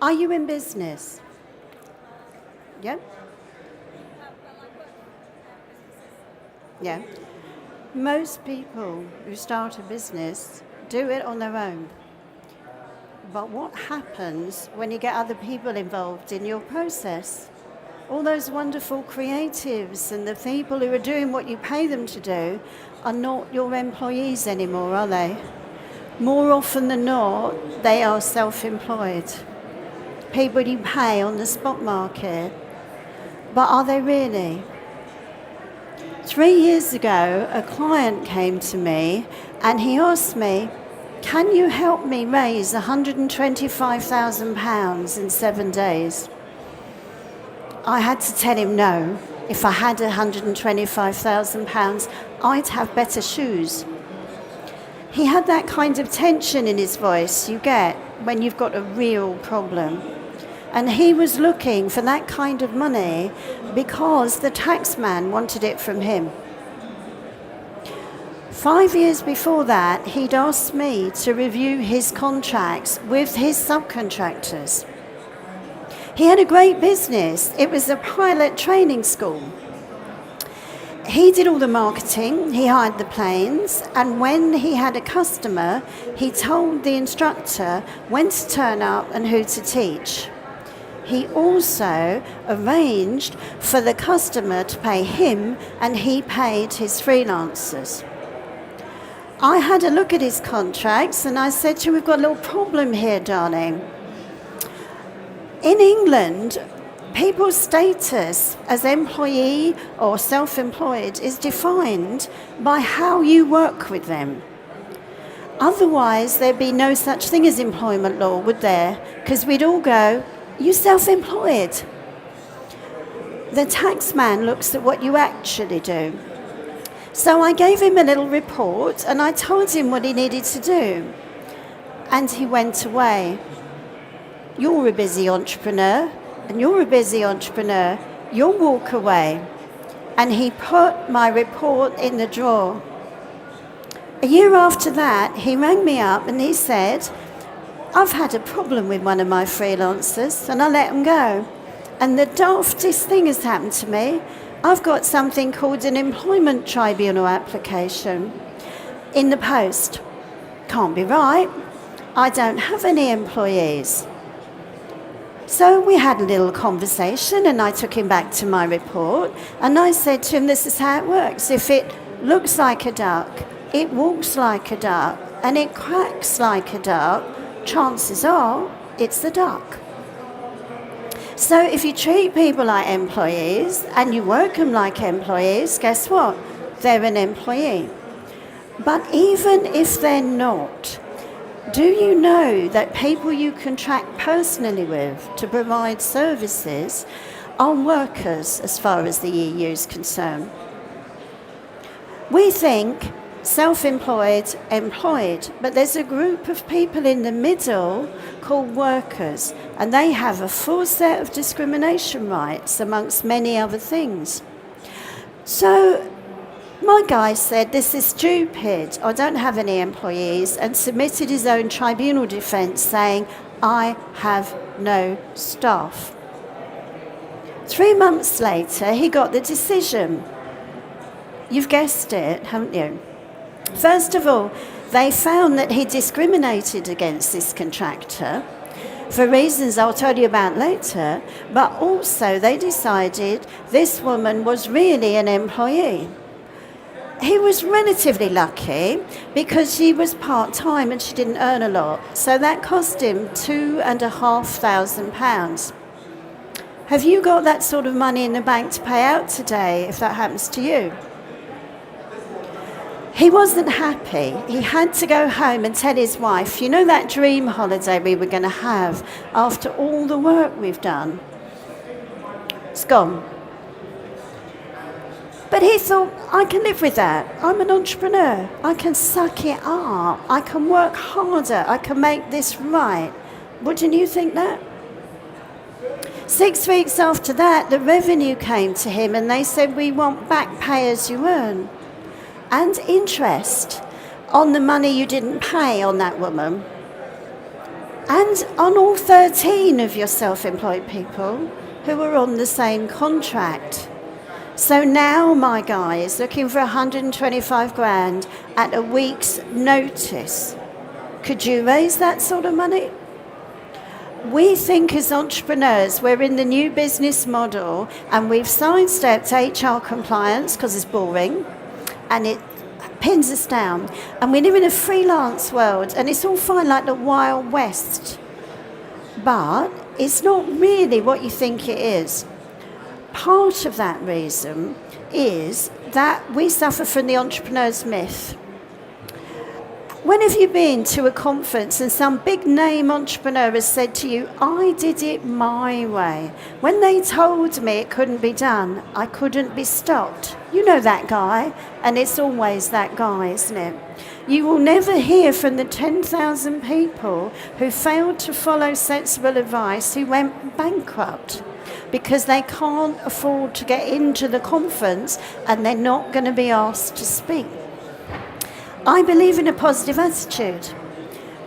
Are you in business? Yeah? Yeah. Most people who start a business do it on their own. But what happens when you get other people involved in your process? All those wonderful creatives and the people who are doing what you pay them to do are not your employees anymore, are they? More often than not, they are self-employed. People you pay on the spot market. But are they really? 3 years ago, a client came to me and he asked me, can you help me raise £125,000 in 7 days? I had to tell him no. If I had £125,000, I'd have better shoes. He had that kind of tension in his voice you get when you've got a real problem. And he was looking for that kind of money because the taxman wanted it from him. 5 years before that, he'd asked me to review his contracts with his subcontractors. He had a great business. It was a pilot training school. He did all the marketing, he hired the planes, and when he had a customer, he told the instructor when to turn up and who to teach. He also arranged for the customer to pay him, and he paid his freelancers. I had a look at his contracts and I said to him, we've got a little problem here, darling. In England, people's status as employee or self-employed is defined by how you work with them. Otherwise, there'd be no such thing as employment law, would there? Because we'd all go, you're self-employed. The taxman looks at what you actually do. So I gave him a little report and I told him what he needed to do. And he went away. You're a busy entrepreneur, and you're a busy entrepreneur. You'll walk away. And he put my report in the drawer. A year after that, he rang me up and he said, I've had a problem with one of my freelancers and I let him go. And the daftest thing has happened to me. I've got something called an employment tribunal application in the post. Can't be right. I don't have any employees. So we had a little conversation and I took him back to my report and I said to him, this is how it works. If it looks like a duck, it walks like a duck, and it quacks like a duck, chances are it's the duck. So if you treat people like employees and you work them like employees, guess what? They're an employee. But even if they're not, do you know that people you contract personally with to provide services are workers as far as the EU is concerned? We think self-employed, employed, but there's a group of people in the middle called workers, and they have a full set of discrimination rights amongst many other things. So my guy said, this is stupid, I don't have any employees, and submitted his own tribunal defence saying, I have no staff. 3 months later, he got the decision. You've guessed it, haven't you? First of all, they found that he discriminated against this contractor for reasons I'll tell you about later, but also they decided this woman was really an employee. He was relatively lucky because she was part-time and she didn't earn a lot, so that cost him £2,500. Have you got that sort of money in the bank to pay out today if that happens to you? He wasn't happy. He had to go home and tell his wife, you know that dream holiday we were going to have after all the work we've done? It's gone. But he thought, I can live with that. I'm an entrepreneur. I can suck it up. I can work harder. I can make this right. Wouldn't you think that? 6 weeks after that, the revenue came to him and they said, we want back pay as you earn and interest on the money you didn't pay on that woman. and on all 13 of your self-employed people who are on the same contract. So now my guy is looking for 125 grand at a week's notice. Could you raise that sort of money? We think as entrepreneurs we're in the new business model, and we've sidestepped HR compliance because it's boring and it pins us down, and we live in a freelance world and it's all fine like the Wild West, but it's not really what you think it is. Part of that reason is that we suffer from the entrepreneur's myth. When have you been to a conference and some big name entrepreneur has said to you, I did it my way. When they told me it couldn't be done, I couldn't be stopped. You know that guy, and it's always that guy, isn't it? You will never hear from the 10,000 people who failed to follow sensible advice who went bankrupt because they can't afford to get into the conference and they're not going to be asked to speak. I believe in a positive attitude,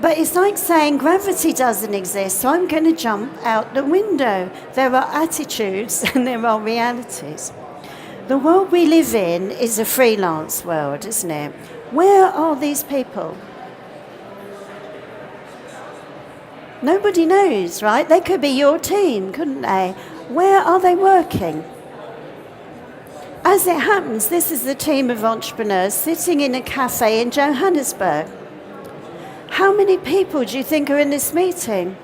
but it's like saying gravity doesn't exist, so I'm going to jump out the window. There are attitudes and there are realities. The world we live in is a freelance world, isn't it? Where are these people? Nobody knows, right? They could be your team, couldn't they? Where are they working? As it happens, this is the team of entrepreneurs sitting in a cafe in Johannesburg. How many people do you think are in this meeting?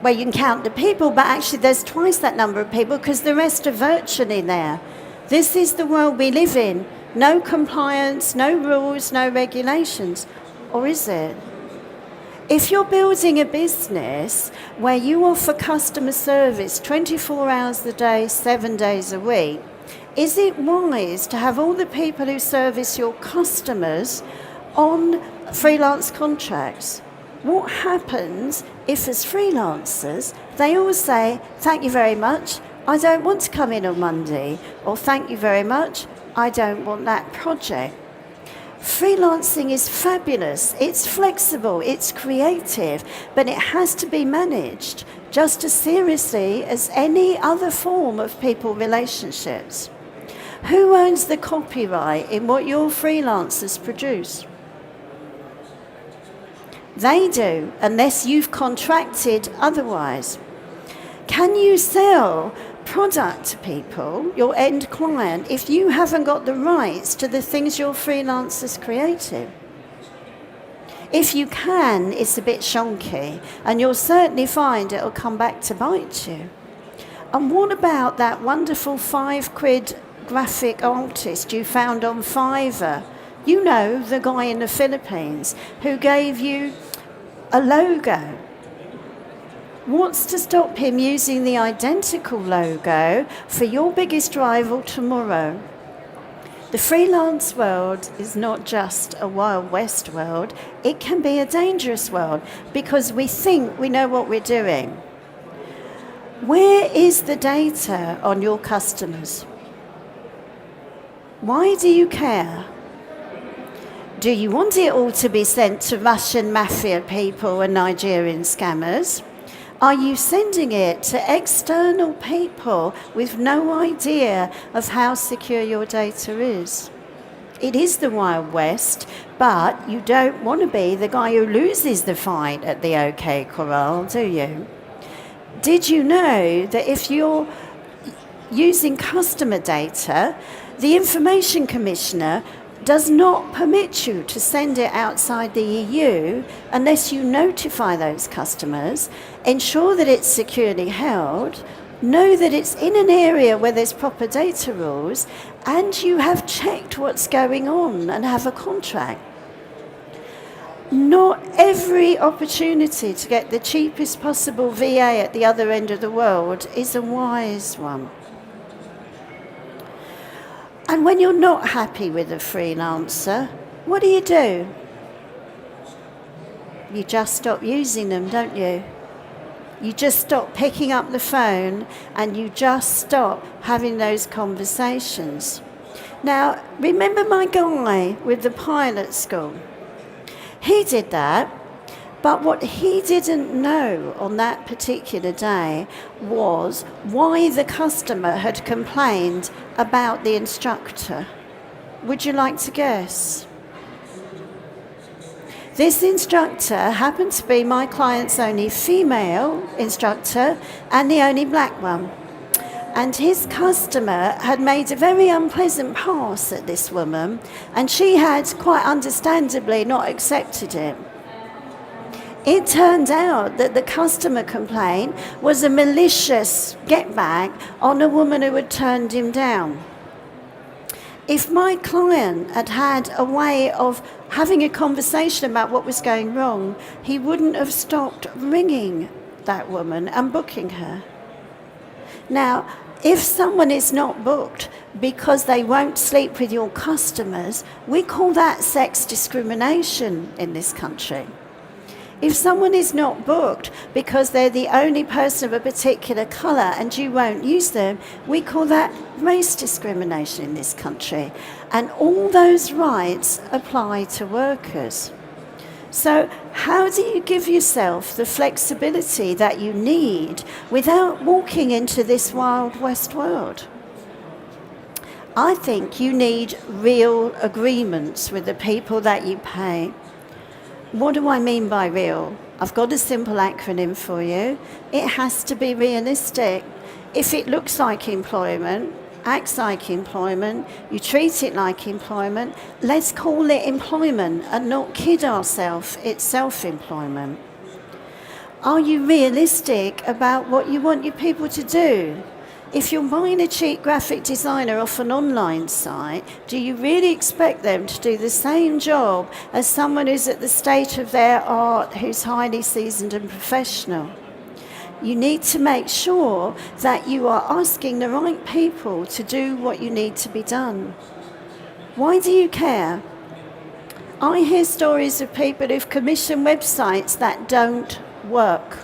Well, you can count the people, but actually there's twice that number of people because the rest are virtually there. This is the world we live in. No compliance, no rules, no regulations. Or is it? If you're building a business where you offer customer service 24 hours a day, 7 days a week, is it wise to have all the people who service your customers on freelance contracts? What happens if, as freelancers, they all say, thank you very much, I don't want to come in on Monday, or thank you very much, I don't want that project? Freelancing is fabulous, it's flexible, it's creative, but it has to be managed just as seriously as any other form of people relationships. Who owns the copyright in what your freelancers produce? They do, unless you've contracted otherwise. Can you sell product to people, your end client, if you haven't got the rights to the things your freelancers created? If you can, it's a bit shonky, and you'll certainly find it'll come back to bite you. And what about that wonderful £5 graphic artist you found on Fiverr? You know, the guy in the Philippines who gave you a logo. What's to stop him using the identical logo for your biggest rival tomorrow? The freelance world is not just a Wild West world, it can be a dangerous world because we think we know what we're doing. Where is the data on your customers? Why do you care? Do you want it all to be sent to Russian mafia people and Nigerian scammers? Are you sending it to external people with no idea of how secure your data is? It is the Wild West, but you don't want to be the guy who loses the fight at the OK Corral, do you? Did you know that if you're using customer data, the Information Commissioner does not permit you to send it outside the EU unless you notify those customers, ensure that it's securely held, know that it's in an area where there's proper data rules, and you have checked what's going on and have a contract. Not every opportunity to get the cheapest possible VA at the other end of the world is a wise one. And when you're not happy with a freelancer, what do? You just stop using them, don't you? You just stop picking up the phone and you just stop having those conversations. Now, remember my guy with the pilot school? He did that But what he didn't know on that particular day was why the customer had complained about the instructor. Would you like to guess? This instructor happened to be my client's only female instructor and the only black one. And his customer had made a very unpleasant pass at this woman, and she had quite understandably not accepted it. It turned out that the customer complaint was a malicious get back on a woman who had turned him down. If my client had had a way of having a conversation about what was going wrong, he wouldn't have stopped ringing that woman and booking her. Now, if someone is not booked because they won't sleep with your customers, we call that sex discrimination in this country. If someone is not booked because they're the only person of a particular colour and you won't use them, we call that race discrimination in this country. And all those rights apply to workers. So how do you give yourself the flexibility that you need without walking into this Wild West world? I think you need real agreements with the people that you pay. What do I mean by real? I've got a simple acronym for you. It has to be realistic. If it looks like employment, acts like employment, you treat it like employment, let's call it employment and not kid ourselves, it's self-employment. Are you realistic about what you want your people to do? If you're buying a cheap graphic designer off an online site, do you really expect them to do the same job as someone who's at the state of their art, who's highly seasoned and professional? You need to make sure that you are asking the right people to do what you need to be done. Why do you care? I hear stories of people who've commissioned websites that don't work.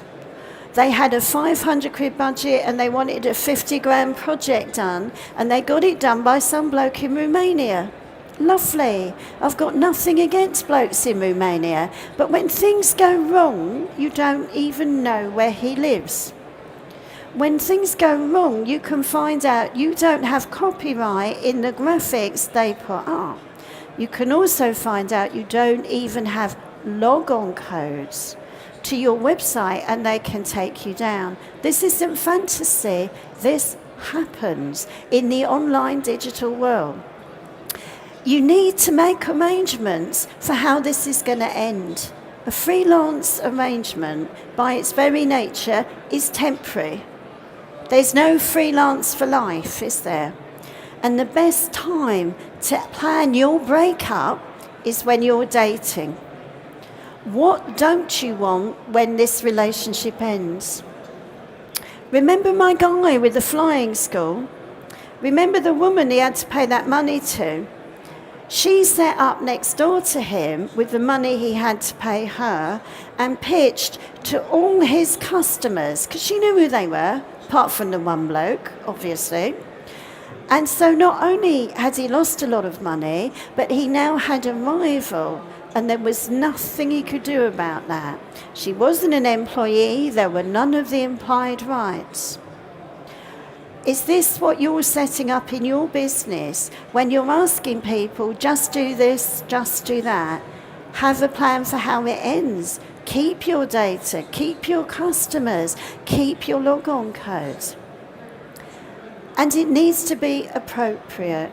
They had a 500 quid budget and they wanted a 50 grand project done, and they got it done by some bloke in Romania. Lovely. I've got nothing against blokes in Romania, but when things go wrong, you don't even know where he lives. When things go wrong, you can find out you don't have copyright in the graphics they put up. You can also find out you don't even have log-on codes to your website and they can take you down. This isn't fantasy. This happens in the online digital world. You need to make arrangements for how this is going to end. A freelance arrangement, by its very nature, is temporary. There's no freelance for life, is there? And the best time to plan your breakup is when you're dating. What don't you want when this relationship ends? Remember my guy with the flying school? Remember the woman he had to pay that money to? She sat up next door to him with the money he had to pay her and pitched to all his customers, because she knew who they were, apart from the one bloke, obviously. And so not only had he lost a lot of money, but he now had a rival, and there was nothing he could do about that. She wasn't an employee, there were none of the implied rights. Is this what you're setting up in your business when you're asking people, just do this, just do that? Have a plan for how it ends. Keep your data, keep your customers, keep your log-on codes. And it needs to be appropriate.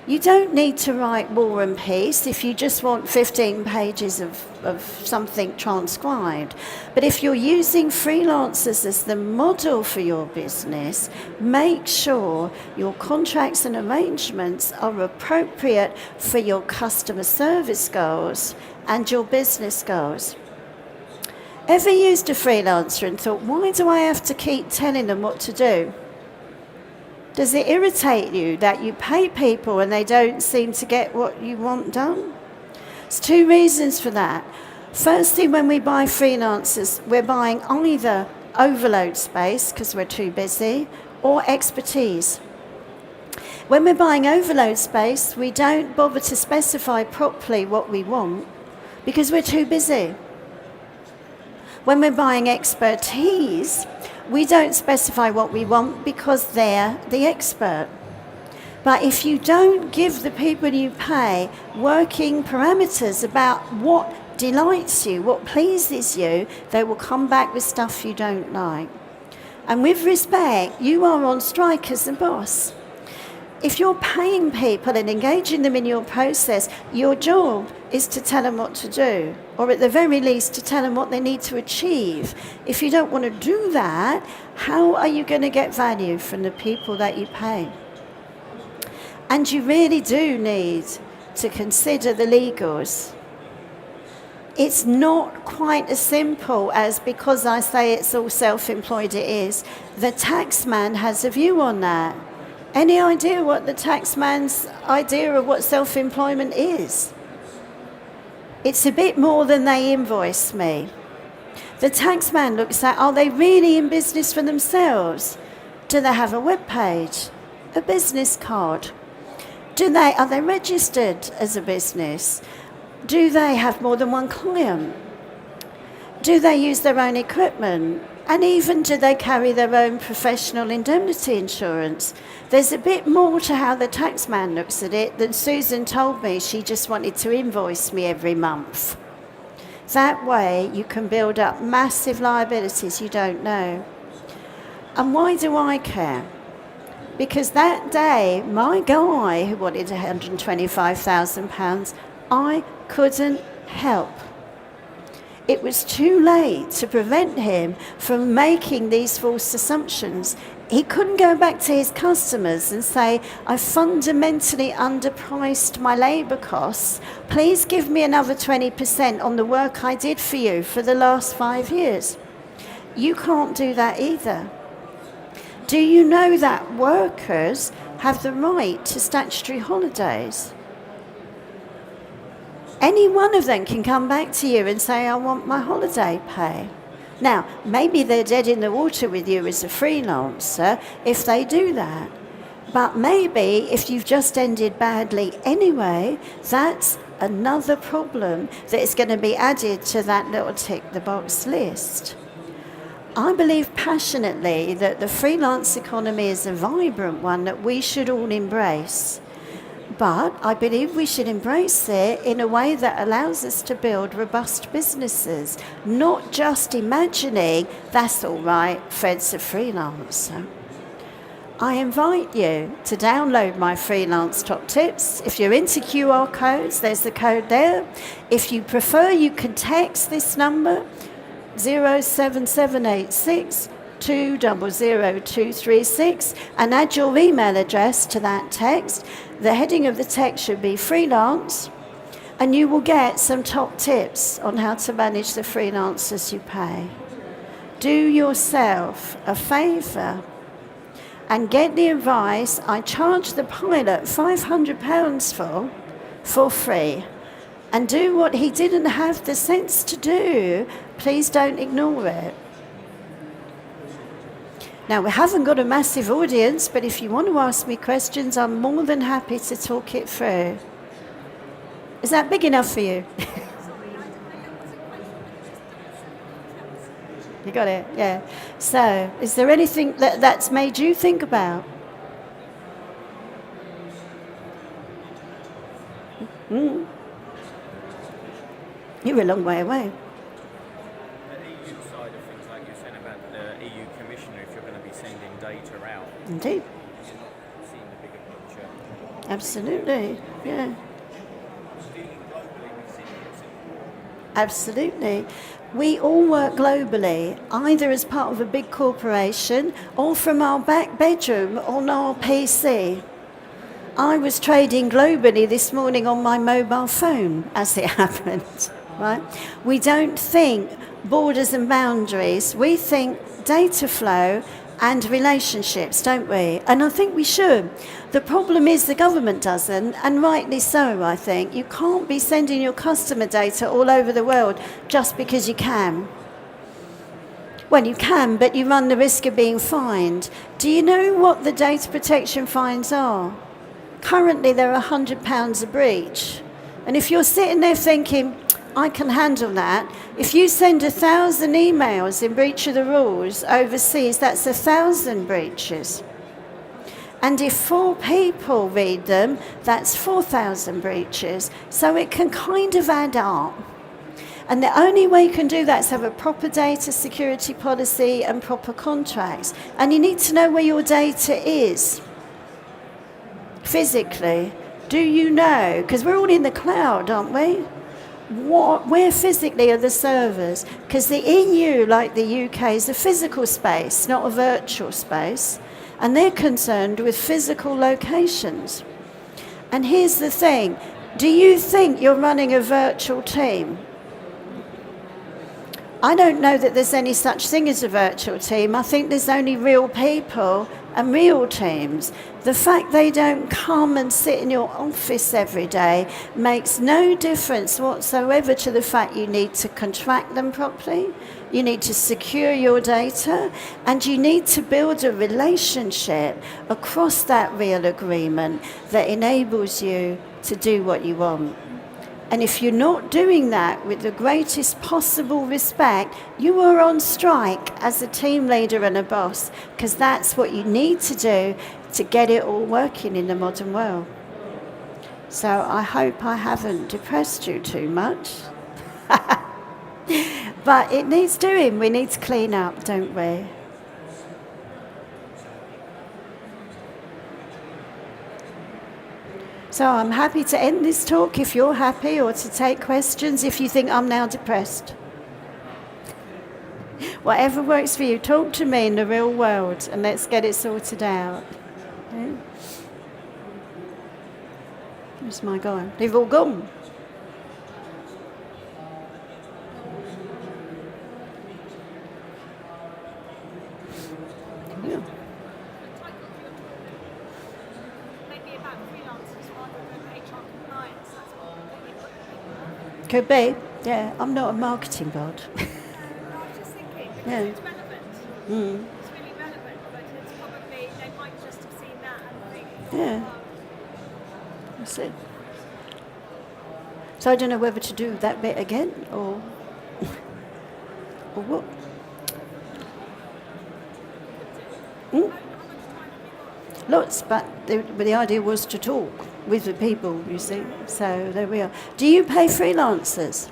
You don't need to write War and Peace if you just want 15 pages of something transcribed. But if you're using freelancers as the model for your business, make sure your contracts and arrangements are appropriate for your customer service goals and your business goals. Ever used a freelancer and thought, why do I have to keep telling them what to do? Does it irritate you that you pay people and they don't seem to get what you want done? There's two reasons for that. Firstly, when we buy freelancers, we're buying either overload space because we're too busy, or expertise. When we're buying overload space, we don't bother to specify properly what we want because we're too busy. When we're buying expertise, we don't specify what we want because they're the expert. But if you don't give the people you pay working parameters about what delights you, what pleases you, they will come back with stuff you don't like. And with respect, you are on strike as the boss. If you're paying people and engaging them in your process, your job is to tell them what to do, or at the very least to tell them what they need to achieve. If you don't want to do that, how are you going to get value from the people that you pay? And you really do need to consider the legals. It's not quite as simple as because I say it's all self-employed it is. The taxman has a view on that. Any idea what the taxman's idea of what self-employment is? It's a bit more than they invoice me. The taxman looks at, are they really in business for themselves? Do they have a web page? A business card? Are they registered as a business? Do they have more than one client? Do they use their own equipment? And even do they carry their own professional indemnity insurance? There's a bit more to how the taxman looks at it than Susan told me she just wanted to invoice me every month. That way you can build up massive liabilities you don't know. And why do I care? Because that day, my guy who wanted £125,000, I couldn't help. It was too late to prevent him from making these false assumptions. He couldn't go back to his customers and say, I fundamentally underpriced my labour costs. Please give me another 20% on the work I did for you for the last 5 years. You can't do that either. Do you know that workers have the right to statutory holidays? Any one of them can come back to you and say, I want my holiday pay. Now, maybe they're dead in the water with you as a freelancer if they do that. But maybe if you've just ended badly anyway, that's another problem that is going to be added to that little tick the box list. I believe passionately that the freelance economy is a vibrant one that we should all embrace. But I believe we should embrace it in a way that allows us to build robust businesses, not just imagining, that's all right, Fred's a freelancer. I invite you to download my freelance top tips. If you're into QR codes, there's the code there. If you prefer, you can text this number, 07786 2000236, and add your email address to that text. The heading of the text should be freelance, and you will get some top tips on how to manage the freelancers you pay. Do yourself a favour and get the advice I charge the pilot £500 for free, and do what he didn't have the sense to do. Please don't ignore it. Now, we haven't got a massive audience, but if you want to ask me questions, I'm more than happy to talk it through. Is that big enough for you? You got it? Yeah. So, is there anything that's made you think about? You're a long way away. Indeed. Absolutely, yeah. Absolutely. We all work globally, either as part of a big corporation or from our back bedroom on our PC. I was trading globally this morning on my mobile phone, as it happened, right? We don't think borders and boundaries. We think data flow and relationships, don't we? And I think we should. The problem is the government doesn't, and rightly so, I think. You can't be sending your customer data all over the world just because you can. Well, you can, but you run the risk of being fined. Do you know what the data protection fines are? Currently, they're £100 a breach. And if you're sitting there thinking, I can handle that. If you send 1,000 emails in breach of the rules overseas, that's 1,000 breaches. And if 4 people read them, that's 4,000 breaches. So it can kind of add up. And the only way you can do that is have a proper data security policy and proper contracts. And you need to know where your data is physically. Do you know? Because we're all in the cloud, aren't we? Where physically are the servers? Because the EU, like the UK, is a physical space, not a virtual space. And they're concerned with physical locations. And here's the thing. Do you think you're running a virtual team? I don't know that there's any such thing as a virtual team. I think there's only real people and real teams. The fact they don't come and sit in your office every day makes no difference whatsoever to the fact you need to contract them properly, you need to secure your data, and you need to build a relationship across that real agreement that enables you to do what you want. And if you're not doing that with the greatest possible respect, you are on strike as a team leader and a boss, because that's what you need to do to get it all working in the modern world. So I hope I haven't depressed you too much. But it needs doing. We need to clean up, don't we? So I'm happy to end this talk if you're happy, or to take questions if you think I'm now depressed. Whatever works for you, talk to me in the real world and let's get it sorted out. Okay? Where's my guy? They've all gone. Yeah. Could be, yeah. I'm not a marketing god. I was just thinking, because Yeah. it's relevant. It's really relevant, but it's probably, they might just have seen that and think, Yeah. That's it. So I don't know whether to do that bit again or what. Lots, but the idea was to talk with the people, you see. So there we are. Do you pay freelancers?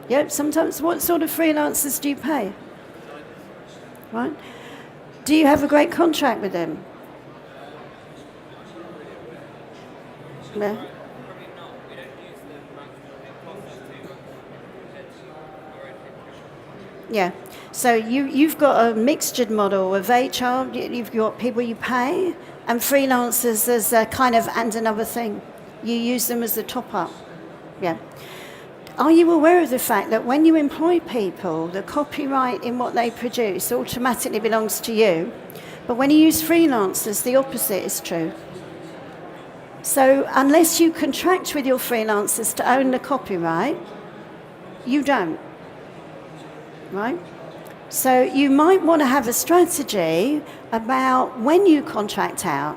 Yep, sometimes. What sort of freelancers do you pay? Right? Do you have a great contract with them? No. Yeah. So you've got a mixtured model of HR, you've got people you pay, and freelancers as a kind of and another thing. You use them as the top-up. Yeah. Are you aware of the fact that when you employ people, the copyright in what they produce automatically belongs to you, but when you use freelancers, the opposite is true? So unless you contract with your freelancers to own the copyright, you don't. Right? So you might want to have a strategy about when you contract out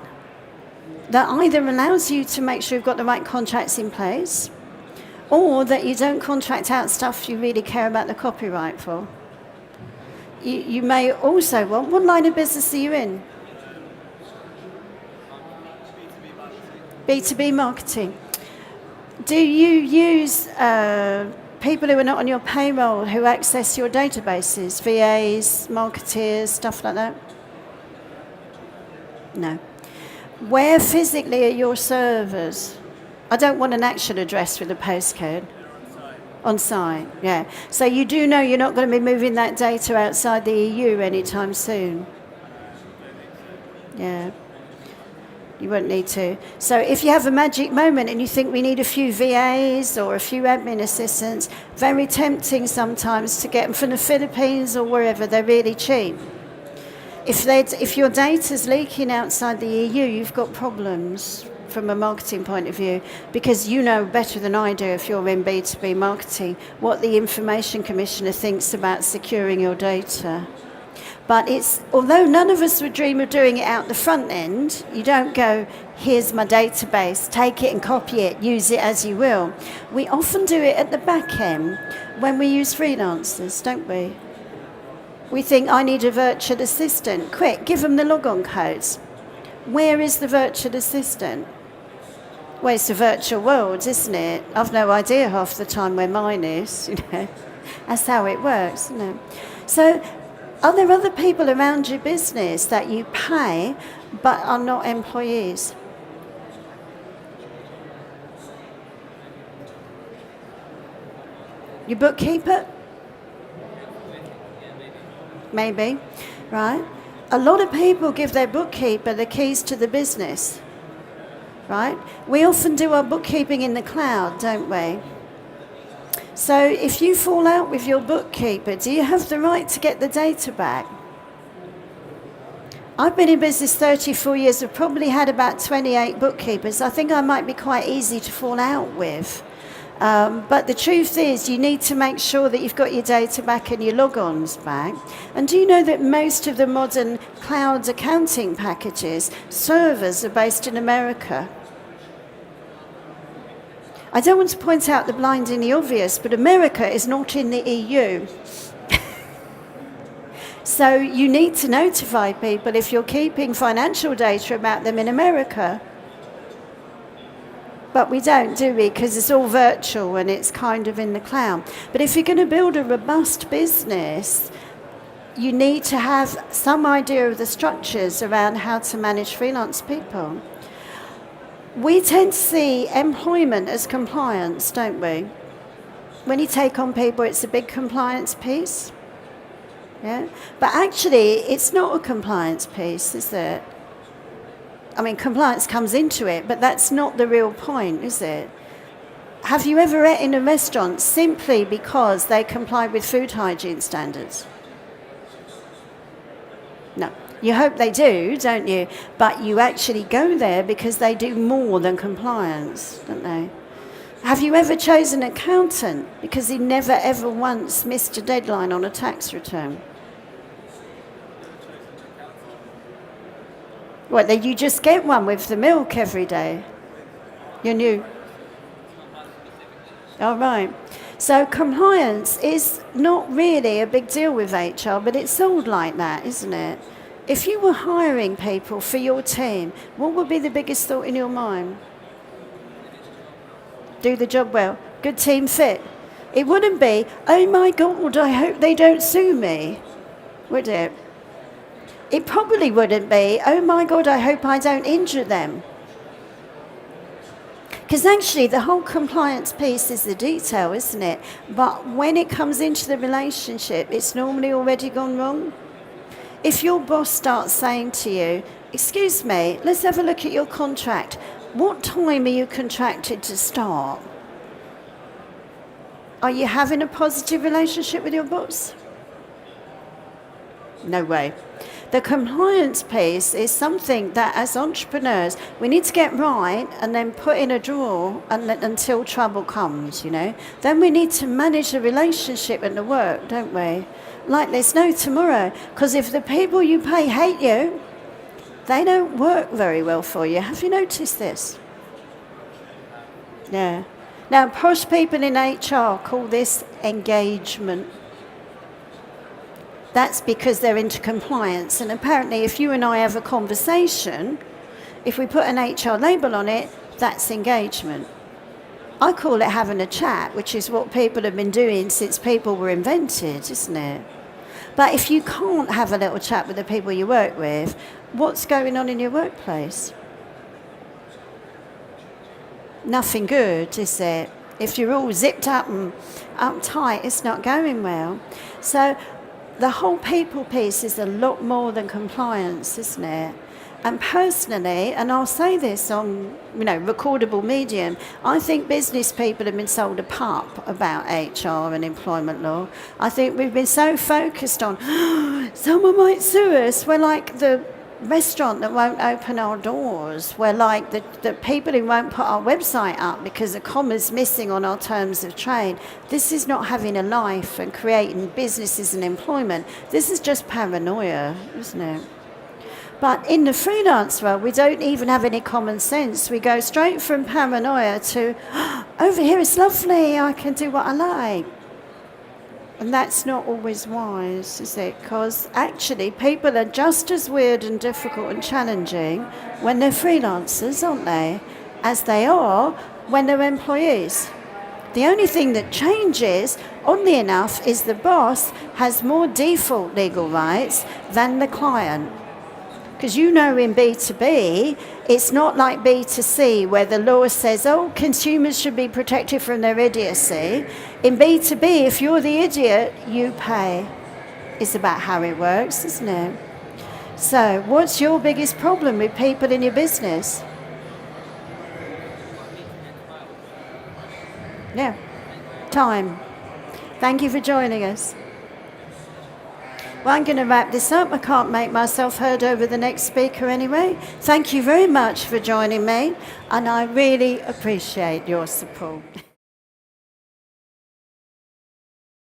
that either allows you to make sure you've got the right contracts in place, or that you don't contract out stuff you really care about the copyright for. You may also want, what line of business are you in? B2B marketing. Do you use people who are not on your payroll who access your databases, VAs, marketeers, stuff like that? No. Where physically are your servers? I don't want an actual address with a postcode. On site, yeah. So you do know you're not going to be moving that data outside the EU anytime soon? Yeah. You won't need to. So if you have a magic moment and you think we need a few VAs or a few admin assistants, very tempting sometimes to get them from the Philippines or wherever. They're really cheap. If your data's leaking outside the EU, you've got problems from a marketing point of view, because you know better than I do, if you're in B2B marketing, what the Information Commissioner thinks about securing your data. But it's, although none of us would dream of doing it out the front end, you don't go, here's my database, take it and copy it, use it as you will. We often do it at the back end when we use freelancers, don't we? We think, I need a virtual assistant. Quick, give them the logon codes. Where is the virtual assistant? Well, it's the virtual world, isn't it? I've no idea half the time where mine is, you know. That's how it works, isn't it? So, are there other people around your business that you pay but are not employees? Your bookkeeper? Maybe, right? A lot of people give their bookkeeper the keys to the business, right? We often do our bookkeeping in the cloud, don't we? So if you fall out with your bookkeeper, do you have the right to get the data back? I've been in business 34 years. I've probably had about 28 bookkeepers. I think I might be quite easy to fall out with. But the truth is, you need to make sure that you've got your data back and your logons back. And do you know that most of the modern cloud accounting packages, servers are based in America? I don't want to point out the blindingly obvious, but America is not in the EU. So you need to notify people if you're keeping financial data about them in America. But we don't, do we? Because it's all virtual and it's kind of in the cloud. But if you're going to build a robust business, you need to have some idea of the structures around how to manage freelance people. We tend to see employment as compliance, don't we? When you take on people, it's a big compliance piece. Yeah? But actually, it's not a compliance piece, is it? I mean, compliance comes into it, but that's not the real point, is it? Have you ever ate in a restaurant simply because they comply with food hygiene standards? No. You hope they do, don't you? But you actually go there because they do more than compliance, don't they? Have you ever chosen an accountant because he never ever once missed a deadline on a tax return? What, that you just get one with the milk every day? You're new. All right. So compliance is not really a big deal with HR, but it's sold like that, isn't it? If you were hiring people for your team, what would be the biggest thought in your mind? Do the job well. Good team fit. It wouldn't be, oh my God, I hope they don't sue me, would it? It probably wouldn't be, oh my God, I hope I don't injure them. Because actually the whole compliance piece is the detail, isn't it? But when it comes into the relationship, it's normally already gone wrong. If your boss starts saying to you, excuse me, let's have a look at your contract. What time are you contracted to start? Are you having a positive relationship with your boss? No way. The compliance piece is something that as entrepreneurs we need to get right and then put in a drawer until trouble comes, you know. Then we need to manage the relationship and the work, don't we? Like there's no tomorrow. Because if the people you pay hate you, they don't work very well for you. Have you noticed this? Yeah. Now, posh people in HR call this engagement. That's because they're into compliance. And apparently, if you and I have a conversation, if we put an HR label on it, that's engagement. I call it having a chat, which is what people have been doing since people were invented, isn't it? But if you can't have a little chat with the people you work with, what's going on in your workplace? Nothing good, is it? If you're all zipped up and uptight, it's not going well. So the whole people piece is a lot more than compliance, isn't it? And personally, and I'll say this on, recordable medium, I think business people have been sold a pup about HR and employment law. I think we've been so focused on, someone might sue us. We're like the restaurant that won't open our doors. We're like the people who won't put our website up because a comma's missing on our terms of trade. This is not having a life and creating businesses and employment. This is just paranoia, isn't it? But in the freelance world, we don't even have any common sense. We go straight from paranoia to, over here it's lovely, I can do what I like. And that's not always wise, is it? Because actually people are just as weird and difficult and challenging when they're freelancers, aren't they? As they are when they're employees. The only thing that changes, oddly enough, is the boss has more default legal rights than the client. Because you know in B2B, it's not like B2C where the law says, oh, consumers should be protected from their idiocy. In B2B, if you're the idiot, you pay. It's about how it works, isn't it? So what's your biggest problem with people in your business? Yeah, time. Thank you for joining us. Well, I'm going to wrap this up. I can't make myself heard over the next speaker anyway. Thank you very much for joining me, and I really appreciate your support.